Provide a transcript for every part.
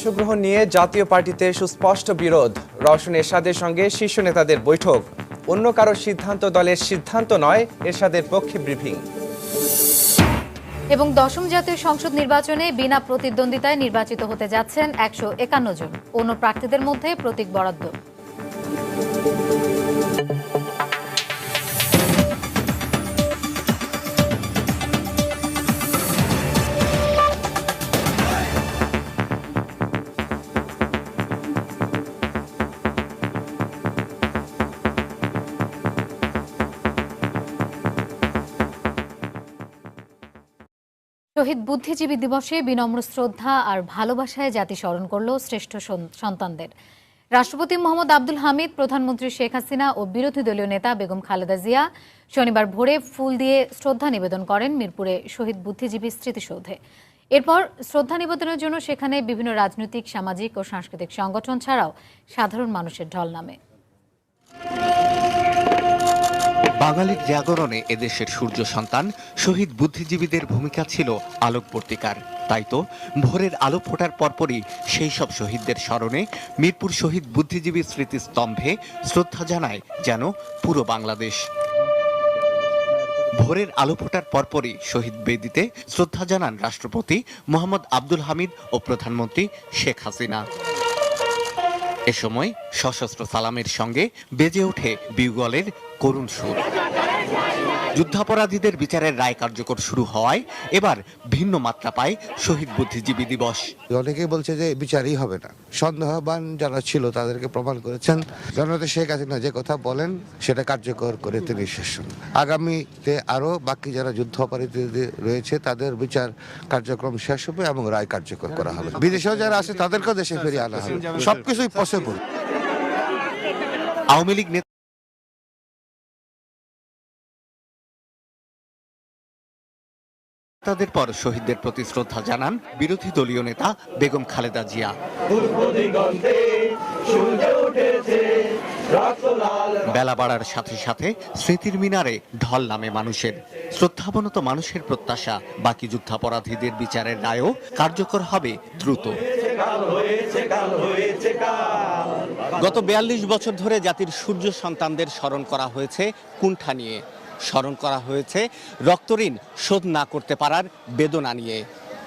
অংশগ্রহণ নিয়ে জাতীয় পার্টিতে সুস্পষ্ট বিরোধ। রওশন এরশাদের সঙ্গে শীর্ষ নেতাদের বৈঠক। অন্য কারো সিদ্ধান্ত দলের সিদ্ধান্ত নয়, এরশাদের পক্ষে ব্রিফিং। এবং দশম জাতীয় সংসদ নির্বাচনে বিনা প্রতিদ্বন্দ্বিতায় নির্বাচিত হতে যাচ্ছেন 151 জন। অন্য প্রার্থীদের মধ্যে প্রতীক বরাদ্দ। শহীদ বুদ্ধিজীবী দিবসে বিনম্র শ্রদ্ধা আর ভালোবাসায় জাতি স্মরণ করল শ্রেষ্ঠ সন্তানদের। রাষ্ট্রপতি মোহাম্মদ আব্দুল হামিদ, প্রধানমন্ত্রী শেখ হাসিনা ও বিরোধী দলীয় নেতা বেগম খালেদা জিয়া শনিবার ভোরে ফুল দিয়ে শ্রদ্ধা নিবেদন করেন মিরপুরে শহীদ বুদ্ধিজীবী স্মৃতিসৌধে। এরপর শ্রদ্ধা নিবেদনের জন্য সেখানে বিভিন্ন রাজনৈতিক, সামাজিক ও সাংস্কৃতিক সংগঠন ছাড়াও সাধারণ মানুষের ঢল নামে। বাঙালির জাগরণে এদেশের সূর্য সন্তান শহীদ বুদ্ধিজীবীদের ভূমিকা ছিল আলোকবর্তিকার। তাই তো ভোরের আলো ফোটার পরপরই সেই সব শহীদদের স্মরণে মিরপুর শহীদ বুদ্ধিজীবী স্মৃতিস্তম্ভে শ্রদ্ধা জানায় যেন পুরো বাংলাদেশ। ভোরের আলো ফোটার পরপরই শহীদ বেদিতে শ্রদ্ধা জানান রাষ্ট্রপতি মোহাম্মদ আব্দুল হামিদ ও প্রধানমন্ত্রী শেখ হাসিনা। এ সময় সশস্ত্র সালামের সঙ্গে বেজে ওঠে বিউগলের করুণ সুর। যুদ্ধাপরাধীদের বিচারের রায় কার্যকর শুরু হওয়ায় এবার ভিন্ন মাত্রা পায় শহীদ বুদ্ধিজীবী দিবস। অনেকেই বলছে যে বিচারই হবে না। সন্দেহবান যারা ছিল তাদেরকে প্রমাণ করেছেন। জননেতা শেখ হাসিনা যে কথা বলেন সেটা কার্যকর করে তিনি শেষ। আগামীতে আরো বাকি যারা যুদ্ধাপরাধী রয়েছে তাদের বিচার কার্যক্রম শেষ হবে এবং রায় কার্যকর করা হবে। বিদেশেও যারা আছে তাদেরকেও দেশে ফিরিয়ে আনা হবে। সবকিছুই পসিবল। আওয়ামী লীগ তাদের পর শহীদদের প্রতি শ্রদ্ধা জানান বিরোধী দলীয় নেতা বেগম খালেদা জিয়া। বেলা বাড়ার সাথে সাথে স্মৃতির মিনারে ঢল নামে মানুষের। শ্রদ্ধাবনত মানুষের প্রত্যাশা বাকি যুদ্ধাপরাধীদের বিচারের রায়ও কার্যকর হবে দ্রুত। গত 42 বছর ধরে জাতির সূর্য সন্তানদের স্মরণ করা হয়েছে কুণ্ঠা নিয়ে, স্মরণ করা হয়েছে রক্তঋণ শোধ না করতে পারার বেদনা নিয়ে।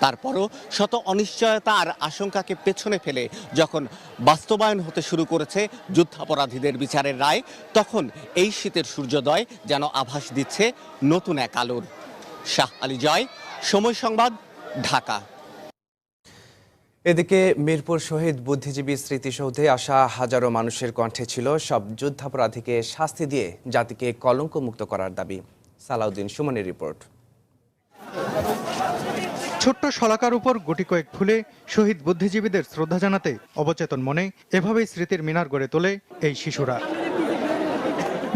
তারপরও শত অনিশ্চয়তা আর আশঙ্কাকে পেছনে ফেলে যখন বাস্তবায়ন হতে শুরু করেছে যুদ্ধাপরাধীদের বিচারের রায়, তখন এই শীতের সূর্যোদয় যেন আভাস দিচ্ছে নতুন এক আলোর। শাহ আলী জয়, সময় সংবাদ, ঢাকা। এদিকে মিরপুর শহীদ বুদ্ধিজীবী স্মৃতিসৌধে আসা হাজারো মানুষের কণ্ঠে ছিল সব যুদ্ধাপরাধীকে শাস্তি দিয়ে জাতিকে কলঙ্কমুক্ত করার দাবি। সালাউদ্দিন সুমনের রিপোর্ট। ছোট্ট শলাকার উপর গুটি কয়েক ফুলে শহীদ বুদ্ধিজীবীদের শ্রদ্ধা জানাতে অবচেতন মনে এভাবেই স্মৃতির মিনার গড়ে তোলে এই শিশুরা।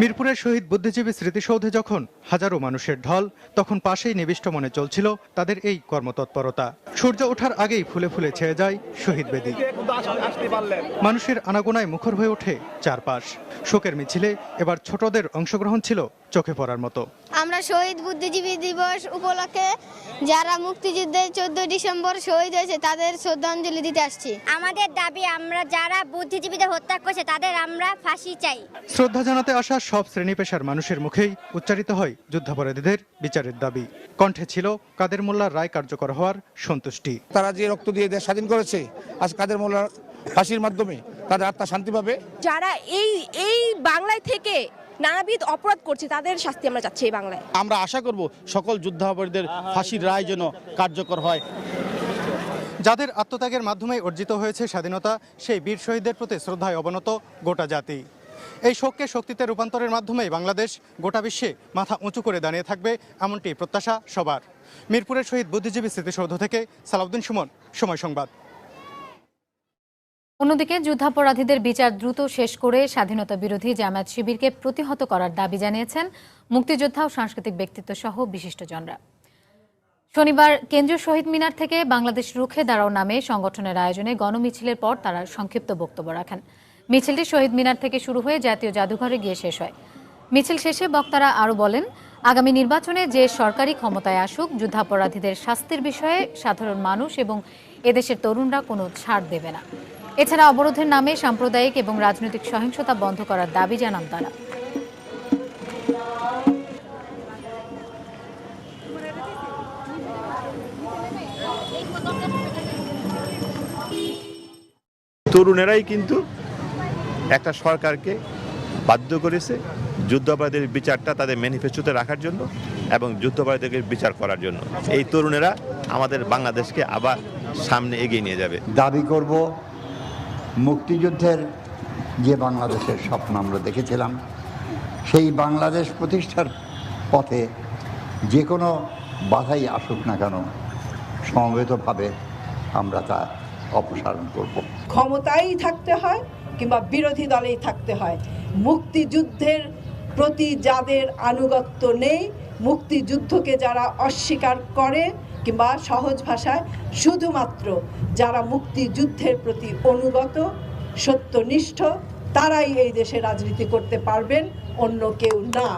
মিরপুরের শহীদ বুদ্ধিজীবী স্মৃতিসৌধে যখন হাজারো মানুষের ঢল, তখন পাশেই নিবিষ্ট মনে চলছিল তাদের এই কর্মতৎপরতা। সূর্য ওঠার আগেই ফুলে ফুলে ছেয়ে যায় শহীদ বেদি। মানুষের আনাগোনায় মুখর হয়ে ওঠে চারপাশ। শোকের মিছিলে এবার ছোটদের অংশগ্রহণ ছিল চোখে পড়ার মতো। আমরা শহীদ বুদ্ধিজীবী দিবস উপলক্ষে যারা মুক্তিযুদ্ধে 14 ডিসেম্বর শহীদ হয়েছে তাদের শ্রদ্ধাঞ্জলি দিতে আসছি। আমাদের দাবি, আমরা যারা বুদ্ধিজীবীদের হত্যা করেছে তাদের আমরা ফাঁসি চাই। শ্রদ্ধা জানাতে আসা সব শ্রেণী পেশার মানুষের মুখেই উচ্চারিত হয় যুদ্ধাপরাধীদের বিচারের দাবি। কণ্ঠে ছিল কাদের মোল্লার রায় কার্যকর হওয়ার সন্তুষ্টি। তারা যে রক্ত দিয়ে দেশ স্বাধীন করেছে, আজ কাদের মোল্লার ফাঁসির মাধ্যমে তাদের আত্মা শান্তি পাবে। যারা এই বাংলায় থেকে নানাবিধ অপরাধ করছে তাদের শাস্তি আমরা চাচ্ছি এই বাংলায়। আমরা আশা করব সকল যুদ্ধাপরাধীদের ফাঁসির রায় যেন কার্যকর হয়। যাদের আত্মত্যাগের মাধ্যমে অর্জিত হয়েছে স্বাধীনতা, সেই বীর শহীদদের প্রতি শ্রদ্ধায় অবনত গোটা জাতি। এই শোককে শক্তিতে রূপান্তরের মাধ্যমেই বাংলাদেশ গোটা বিশ্বে মাথা উঁচু করে দাঁড়িয়ে থাকবে, এমনটি প্রত্যাশা সবার। মিরপুরের শহীদ বুদ্ধিজীবী স্মৃতিসৌধ থেকে সালাউদ্দিন সুমন, সময় সংবাদ। অন্যদিকে যুদ্ধাপরাধীদের বিচার দ্রুত শেষ করে স্বাধীনতা বিরোধী জামায়াত শিবিরকে প্রতিহত করার দাবি জানিয়েছেন মুক্তিযোদ্ধা ও সাংস্কৃতিক ব্যক্তিত্ব সহ বিশিষ্টজনরা। শনিবার কেন্দ্রীয় শহীদ মিনার থেকে বাংলাদেশ রুখে দাঁড়াও নামে সংগঠনের আয়োজনে গণমিছিলের পর তারা সংক্ষিপ্ত বক্তব্য রাখেন। মিছিলটি শহীদ মিনার থেকে শুরু হয়ে জাতীয় জাদুঘরে গিয়ে শেষ হয়। মিছিল শেষে বক্তারা আরও বলেন, আগামী নির্বাচনে যে সরকারি ক্ষমতায় আসুক, যুদ্ধাপরাধীদের শাস্তির বিষয়ে সাধারণ মানুষ এবং এদেশের তরুণরা কোনো ছাড় দেবে না। এছাড়া অবরোধের নামে সাম্প্রদায়িক এবং রাজনৈতিক সহিংসতা বন্ধ করার দাবি জানান তারা। তরুণেরাই কিন্তু একটা সরকারকে বাধ্য করেছে যুদ্ধাপরাধীদের বিচারটা তাদের ম্যানিফেস্টোতে রাখার জন্য এবং যুদ্ধাপরাধীদের বিচার করার জন্য। এই তরুণেরা আমাদের বাংলাদেশকে আবার সামনে এগিয়ে নিয়ে যাবে। দাবি করব মুক্তিযুদ্ধের যে বাংলাদেশের স্বপ্ন আমরা দেখেছিলাম, সেই বাংলাদেশ প্রতিষ্ঠার পথে যে কোনো বাধাই আসুক না কেন সমবেতভাবে আমরা তা অপসারণ করব। ক্ষমতায় থাকতে হয় কিংবা বিরোধী দলেই থাকতে হয়, মুক্তিযুদ্ধের প্রতি যাদের আনুগত্য নেই, মুক্তিযুদ্ধকে যারা অস্বীকার করে কিংবা সহজ ভাষায় শুধুমাত্র যারা মুক্তিযুদ্ধের প্রতি অনুগত সত্যনিষ্ঠ, তারাই এই দেশে রাজনীতি করতে পারবেন, অন্য কেউ না।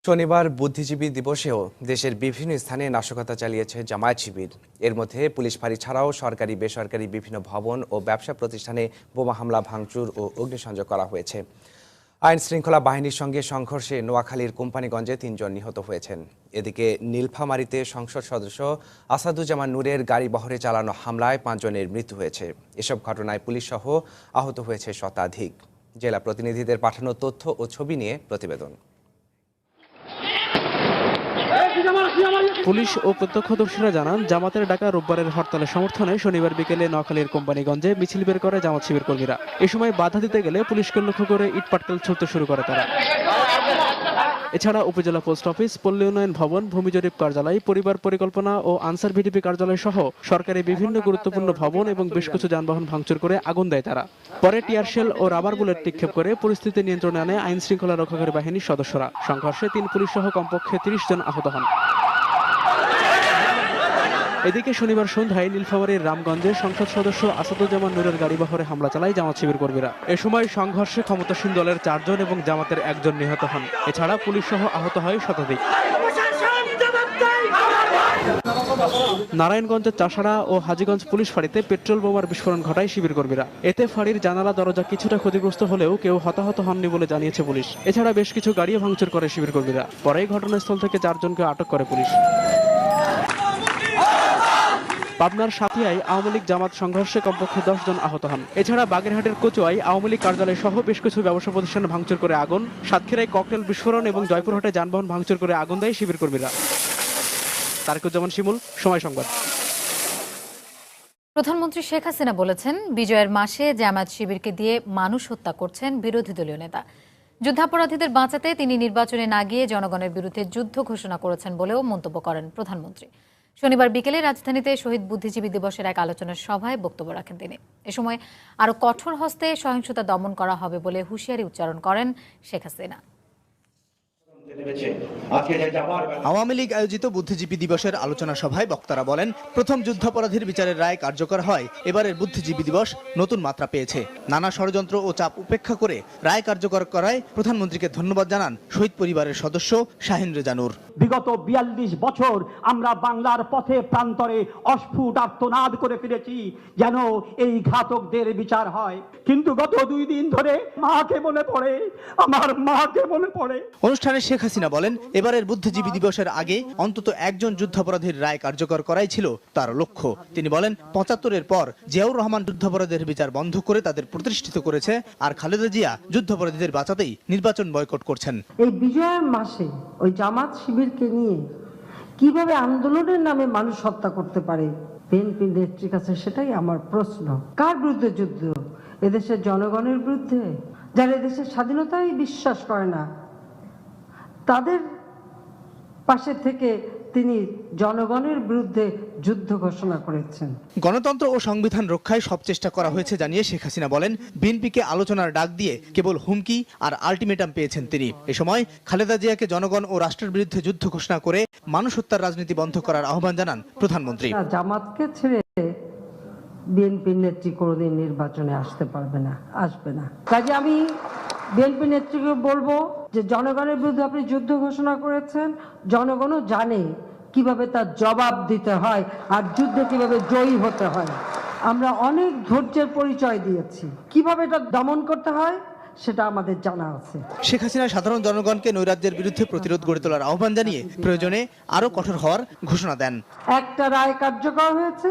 শনিবার বুদ্ধিজীবী দিবসেও দেশের বিভিন্ন স্থানে নাশকতা চালিয়েছে জামায়াত শিবির। এর মধ্যে পুলিশ ফাঁড়ি ছাড়াও সরকারি বেসরকারি বিভিন্ন ভবন ও ব্যবসা প্রতিষ্ঠানে বোমা হামলা, ভাঙচুর ও অগ্নিসংযোগ করা হয়েছে। আইন শৃঙ্খলা বাহিনীর সঙ্গে সংঘর্ষে নোয়াখালীর কোম্পানিগঞ্জে ৩ জন নিহত হয়েছেন। এদিকে নীলফামারীতে সংসদ সদস্য আসাদুজ্জামান নূরের গাড়ি বহরে চালানো হামলায় 5 জনের মৃত্যু হয়েছে। এসব ঘটনায় পুলিশসহ আহত হয়েছে শতাধিক। জেলা প্রতিনিধিদের পাঠানো তথ্য ও ছবি নিয়ে প্রতিবেদন। পুলিশ ও প্রত্যক্ষদর্শীরা জানান, জামাতের ডাকা রোববারের হরতালের সমর্থনে শনিবার বিকেলে নোয়াখালীর কোম্পানিগঞ্জে মিছিল বের করে জামাত শিবির কর্মীরা। এ সময় বাধা দিতে গেলে পুলিশকে লক্ষ্য করে ইটপাটকেল ছুড়তে শুরু করে তারা। এছাড়া উপজেলা পোস্ট অফিস, পল্লী উন্নয়ন ভবন, ভূমি জরিপ কার্যালয়, পরিবার পরিকল্পনা ও আনসার ভিডিপি কার্যালয় সহ সরকারি বিভিন্ন গুরুত্বপূর্ণ ভবন এবং বেশ কিছু যানবাহন ভাঙচুর করে আগুন দেয় তারা। পরে টিয়ারশেল ও রাবার বুলেট নিক্ষেপ করে পরিস্থিতি নিয়ন্ত্রণে আনে আইন শৃঙ্খলা রক্ষাকারী বাহিনীর সদস্যরা। সংঘর্ষে 3 পুলিশ সহ কমপক্ষে 30 জন আহত হন। এদিকে শনিবার সন্ধ্যায় নীলফামারীর রামগঞ্জে সংসদ সদস্য আসাদুজ্জামান নূরের গাড়ি বহরে হামলা চালায় জামাত শিবির কর্মীরা। এ সময় সংঘর্ষে ক্ষমতাসীন দলের 4 জন এবং জামাতের 1 জন নিহত হন। এছাড়া পুলিশ সহ আহত হয় শতাধিক। নারায়ণগঞ্জের চাষাড়া ও হাজীগঞ্জ পুলিশ ফাঁড়িতে পেট্রোল বোমার বিস্ফোরণ ঘটায় শিবির কর্মীরা। এতে ফাঁড়ির জানালা দরজা কিছুটা ক্ষতিগ্রস্ত হলেও কেউ হতাহত হননি বলে জানিয়েছে পুলিশ। এছাড়া বেশ কিছু গাড়িও ভাঙচুর করে শিবির কর্মীরা। পরে ঘটনাস্থল থেকে 4 জনকে আটক করে পুলিশ। পাবনার সাথিয়ায় আওয়ামী লীগ জামাত সংঘর্ষে কমপক্ষে 10 জন আহত হন। এছাড়া বাগেরহাটের কচুয়ায় আওয়ামী লীগ কার্যালয় সহ বেশ কিছু ব্যবসা প্রতিষ্ঠানে ভাঙচুর করে আগুন, সাতক্ষীরায় ককটেল বিস্ফোরণ এবং জয়পুরহাটে যানবাহন ভাঙচুর করে আগুন দেয় শিবির কর্মীরা। তারেকুজ্জামান শিমুল, সময় সংবাদ। প্রধানমন্ত্রী শেখ হাসিনা বলেছেন, বিজয়ের মাসে জামায়াত শিবিরকে দিয়ে মানুষ হত্যা করছেন বিরোধী দলীয় নেতা। যুদ্ধাপরাধীদের বাঁচাতে তিনি নির্বাচনে না গিয়ে জনগণের বিরুদ্ধে যুদ্ধ ঘোষণা করেছেন বলেও মন্তব্য করেন প্রধানমন্ত্রী। শনিবার বিকেলে রাজধানীতে শহীদ বুদ্ধিজীবী দিবসের এক আলোচনা সভায় বক্তব্য রাখেন তিনি। এ সময় আরও কঠোর হস্তে সহিংসতা দমন করা হবে বলে হুঁশিয়ারি উচ্চারণ করেন শেখ হাসিনা। আওয়ামী লীগ আয়োজিত বুদ্ধিজীবী দিবসের আলোচনা সভায় বক্তারা বলেন, প্রথম যুদ্ধাপরাধীর বিচারের রায় কার্যকর হয় এবারের বুদ্ধিজীবী দিবস নতুন মাত্রা পেয়েছে। নানা ষড়যন্ত্র ও চাপ উপেক্ষা করে রায় কার্যকর করায় প্রধানমন্ত্রীকে ধন্যবাদ জানান শহীদ পরিবারের সদস্য শাহিন রেজা নূর। বিগত 42 বছর আমরা বাংলার পথে প্রান্তরে অস্ফুট আর্তনাদ করে ফিরেছি যেন এই ঘাতকদের বিচার হয়, কিন্তু গত 2 দিন ধরে মাকে মনে পড়ে, আমার মাকে মনে পড়ে। অনুষ্ঠানে শেখ হাসিনা বলেন, এবারের বুদ্ধিজীবী দিবসের আগে অন্তত 1 জন যুদ্ধাপরাধীর রায় কার্যকর করাই ছিল তার লক্ষ্য। তিনি বলেন, 75-এর পর জিয়াউর রহমান যুদ্ধাপরাধীদের বিচার বন্ধ করে তাদের প্রতিষ্ঠিত করেছে, আর খালেদা জিয়া যুদ্ধাপরাধীদের বাঁচাতেই নির্বাচন বয়কট করছেন। এই বিজয়ের মাসে ওই জামাত শিবিরকে নিয়ে কিভাবে আন্দোলনের নামে মানুষ হত্যা করতে পারে বিএনপি নেত্রীর কাছে, সেটাই আমার প্রশ্ন। কার বিরুদ্ধে যুদ্ধ? এদেশের জনগণের বিরুদ্ধে, যারা এদেশের স্বাধীনতায় বিশ্বাস করে না, তাদের পাশে থেকে তিনি জনগণের বিরুদ্ধে যুদ্ধ ঘোষণা করেছেন। গণতন্ত্র ও সংবিধান রক্ষায় সব চেষ্টা করা হয়েছে জানিয়ে শেখ হাসিনা বলেন, বিএনপিকে আলোচনার ডাক দিয়ে কেবল হুমকি আর আলটিমেটাম পেয়েছেন তিনি। এ সময় খালেদা জিয়াকে জনগণ ও রাষ্ট্রের বিরুদ্ধে যুদ্ধ ঘোষণা করে মানুষ হত্যার রাজনীতি বন্ধ করার আহ্বান জানান প্রধানমন্ত্রী। জামাতকে ছেড়ে বিএনপির নেত্রী কোনোদিন নির্বাচনে আসতে পারবে না, আসবে না। কাজে আমি বিএনপি নেত্রীকে বলবো যে জনগণের বিরুদ্ধে আপনি যুদ্ধ ঘোষণা করেছেন, জনগণও জানে কিভাবে তার জবাব দিতে হয় আর যুদ্ধে কিভাবে জয়ী হতে হয়। আমরা অনেক ধৈর্যের পরিচয় দিয়েছি, কিভাবে এটা দমন করতে হয় সেটা আমাদের জানা আছে। শেখ হাসিনা সাধারণ জনগণকে নৈরাজ্যের বিরুদ্ধে প্রতিরোধ গড়ে তোলার আহ্বান জানিয়ে প্রয়োজনে আরো কঠোর হওয়ার ঘোষণা দেন। একটা রায় কার্যকর হয়েছে,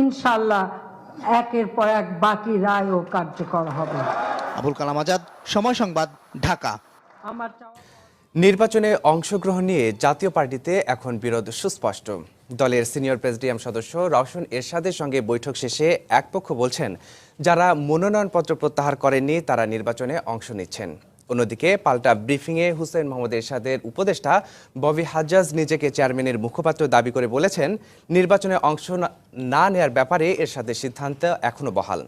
ইনশাআল্লাহ একের পর এক বাকি রায়ও কার্যকর হবে। আবুল কালাম আজাদ, সময় সংবাদ, ঢাকা। আমার নির্বাচনে অংশগ্রহণ নিয়ে জাতীয় পার্টিতে এখন বিরোধ সুস্পষ্ট। দলের সিনিয়র প্রেসিডিয়াম সদস্য রওশন এরশাদের সঙ্গে বৈঠক শেষে এক পক্ষ বলছেন, যারা মনোনয়নপত্র প্রত্যাহার করেননি তারা নির্বাচনে অংশ নিচ্ছেন। অন্যদিকে পাল্টা ব্রিফিংয়ে হুসেন মোহাম্মদ এরশাদের উপদেষ্টা ববি হাজ্জাজ নিজেকে চেয়ারম্যানের মুখপাত্র দাবি করে বলেছেন, নির্বাচনে অংশ না নেয়ার ব্যাপারে এরশাদের সিদ্ধান্ত এখনো বহাল।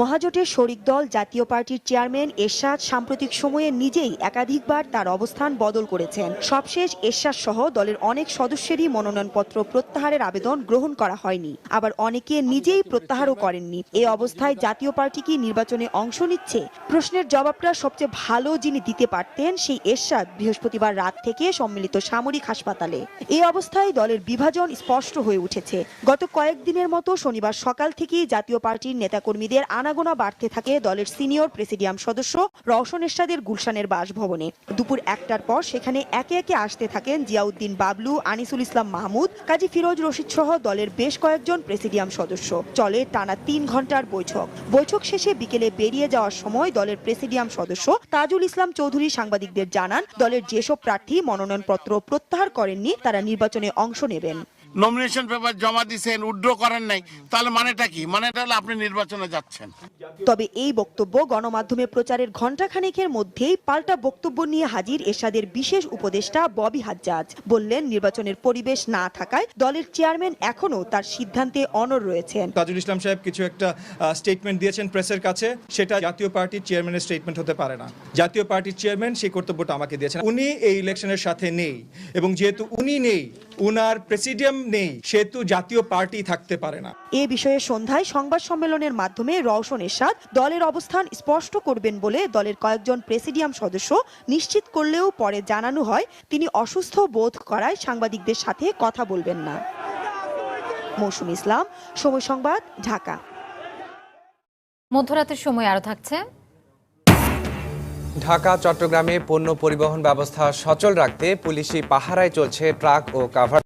মহাজোটের শরিক দল জাতীয় পার্টির চেয়ারম্যান এরশাদ সাম্প্রতিক সময়ে নিজেই একাধিকবার তার অবস্থান বদল করেছেন। সবশেষ এরশাদ সহ দলের অনেক সদস্যেরই মনোনয়নপত্র প্রত্যাহারের আবেদন গ্রহণ করা হয়নি, আবার অনেকে নিজেই প্রত্যাহারও করেননি। এই অবস্থায় জাতীয় পার্টি কি নির্বাচনে অংশ নিচ্ছে? প্রশ্নের জবাবটা সবচেয়ে ভালো যিনি দিতে পারতেন সেই এরশাদ বৃহস্পতিবার রাত থেকে সম্মিলিত সামরিক হাসপাতালে। এই অবস্থায় দলের বিভাজন স্পষ্ট হয়ে উঠেছে। গত কয়েকদিনের মতো শনিবার সকাল থেকেই জাতীয় পার্টির নেতাকর্মীদের আনাগোনা বাড়তে থাকে দলের সিনিয়র প্রেসিডিয়াম সদস্য রওশন এরশাদের গুলশানের বাসভবনে। দুপুর 1টার পর সেখানে একে একে আসতে থাকেন জিয়াউদ্দিন বাবলু, আনিসুল ইসলাম মাহমুদ, কাজী ফিরোজ রশিদ সহ দলের বেশ কয়েকজন প্রেসিডিয়াম সদস্য। চলে টানা 3 ঘন্টার বৈঠক। বৈঠক শেষে বিকেলে বেরিয়ে যাওয়ার সময় দলের প্রেসিডিয়াম সদস্য তাজুল ইসলাম চৌধুরী সাংবাদিকদের জানান, দলের যেসব প্রার্থী মনোনয়নপত্র প্রত্যাহার করেননি তারা নির্বাচনে অংশ নেবেন। নমিনেশন পেপার জমা দিয়েছেন, উইথড্র করেন নাই, তাহলে মানেটা কি? মানেটা হলো আপনি নির্বাচনে যাচ্ছেন। তবে এই বক্তব্য গণমাধ্যমে প্রচারের ঘণ্টাখানেকের মধ্যেই পাল্টা বক্তব্য নিয়ে হাজির এরশাদের বিশেষ উপদেষ্টা ববি হাজ্জাজ। বললেন, নির্বাচনের পরিবেশ না থাকায় দলের চেয়ারম্যান এখনো তার সিদ্ধান্তে অনড় রয়েছেন। তাজুল ইসলাম সাহেব কিছু একটা স্টেটমেন্ট দিয়েছেন প্রেসের কাছে, সেটা জাতীয় পার্টির চেয়ারম্যানের স্টেটমেন্ট হতে পারে না। জাতীয় পার্টির চেয়ারম্যান সেই কর্তব্যটা আমাকে দিয়েছেন। উনি এই ইলেকশনের সাথে নেই, এবং যেহেতু উনি নেই, উনার প্রেসিডিয়াম নেই, সেহেতু জাতীয় পার্টি থাকতে পারে না। এ বিষয়ে সন্ধ্যায় সংবাদ সম্মেলনের মাধ্যমে রওশন এরশাদ দলের অবস্থান স্পষ্ট করবেন বলে দলের কয়েকজন প্রেসিডিয়াম সদস্য নিশ্চিত করলেও পরে জানানো হয় তিনি অসুস্থ বোধ করায় সাংবাদিকদের সাথে কথা বলবেন না। মৌসুম ইসলাম, সময় সংবাদ, ঢাকা। মধ্যরাতের সময় আরো থাকছে। ঢাকা চট্টগ্রামে পণ্য পরিবহন ব্যবস্থা সচল রাখতে পুলিশি পাহারায় চলছে ট্রাক ও কাভার